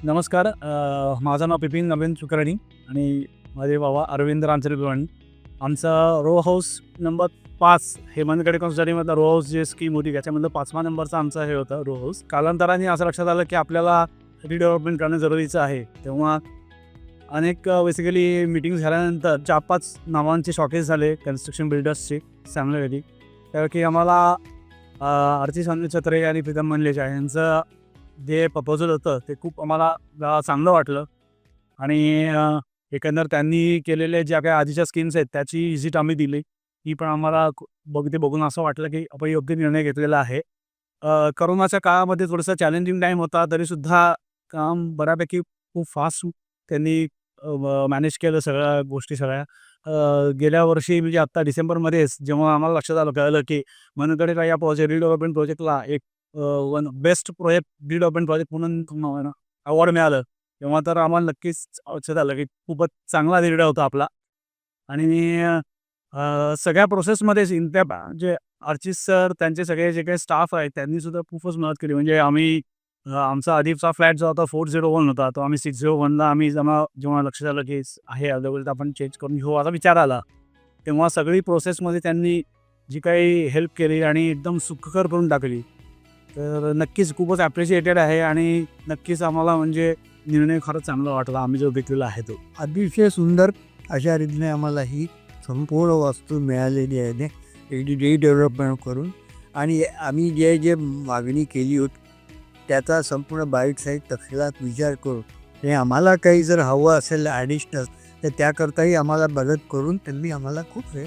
नमस्कार. माझं नाव बिपिन नवीन कुलकर्णी आणि माझे बाबा अरविंद रामचंद्र कुलकर्णी. आमचा रो हाऊस नंबर 5 हेमंतगड कॉन्स्टरीमधला रो हाऊस जे स्कीम होती त्याच्यामधलं 5वा नंबरचा आमचा हे होता रो हाऊस. कालांतराने असं लक्षात आलं की आपल्याला रिडेव्हलपमेंट करणं जरुरीचं आहे. तेव्हा अनेक बेसिकली मीटिंग्स झाल्यानंतर 4-5 नावांचे शॉकेज झाले कन्स्ट्रक्शन बिल्डर्सचे चांगल्यापैकी. त्यापैकी आम्हाला आरती छत्रे आणि प्रीतम मनलेजा यांचं जे प्रपोजल होतं ते खूप आम्हाला चांगलं वाटलं आणि एकंदर त्यांनी केलेले ज्या काही आधीच्या स्कीम्स आहेत त्याची व्हिजिट आम्ही दिली. ती पण आम्हाला ते बघून असं वाटलं की आपण योग्य निर्णय घेतलेला आहे. करोनाच्या काळामध्ये थोडंसं चॅलेंजिंग टाईम होता तरीसुद्धा काम बऱ्यापैकी खूप फास्ट त्यांनी मॅनेज केलं सगळ्या गोष्टी सगळ्या. गेल्या वर्षी म्हणजे आत्ता डिसेंबरमध्येच जेव्हा आम्हाला लक्षात कळलं की मनगडे या रिडेव्हलपमेंट प्रोजेक्टला एक one best project redevelopment project म्हणून अवॉर्ड मिळालं, तेव्हा तर आम्हाला नक्कीच लक्षात आलं की खूपच चांगला निर्णय होता आपला. आणि सगळ्या प्रोसेसमध्येच जे अर्चित सर त्यांचे सगळे जे काही स्टाफ आहे त्यांनीसुद्धा खूपच मदत केली. म्हणजे आम्ही आमचा आधीचा फ्लॅट जो होता 401 होता तो आम्ही 601ला आम्ही जेव्हा लक्षात आलं की आहे अवेलेबल तर आपण चेंज करून घेऊ असा विचार आला, तेव्हा सगळी प्रोसेसमध्ये त्यांनी जी काही हेल्प केली आणि एकदम सुखकर करून टाकली. तर नक्कीच खूपच ॲप्रिशिएटेड आहे आणि नक्कीच आम्हाला म्हणजे निर्णय खरंच चांगला वाटला आम्ही जो घेतलेला आहे तो. अतिशय सुंदर अशा रीतीने आम्हाला ही संपूर्ण वास्तू मिळालेली आहे रिडेव्हलपमेंट करून. आणि आम्ही जे मागणी केली होती त्याचा संपूर्ण बाईट साईड तपशिलात विचार करून ते आम्हाला काही जर हवं असेल ॲडिशनल तर त्याकरताही आम्हाला मदत करून त्यांनी आम्हाला खूप हे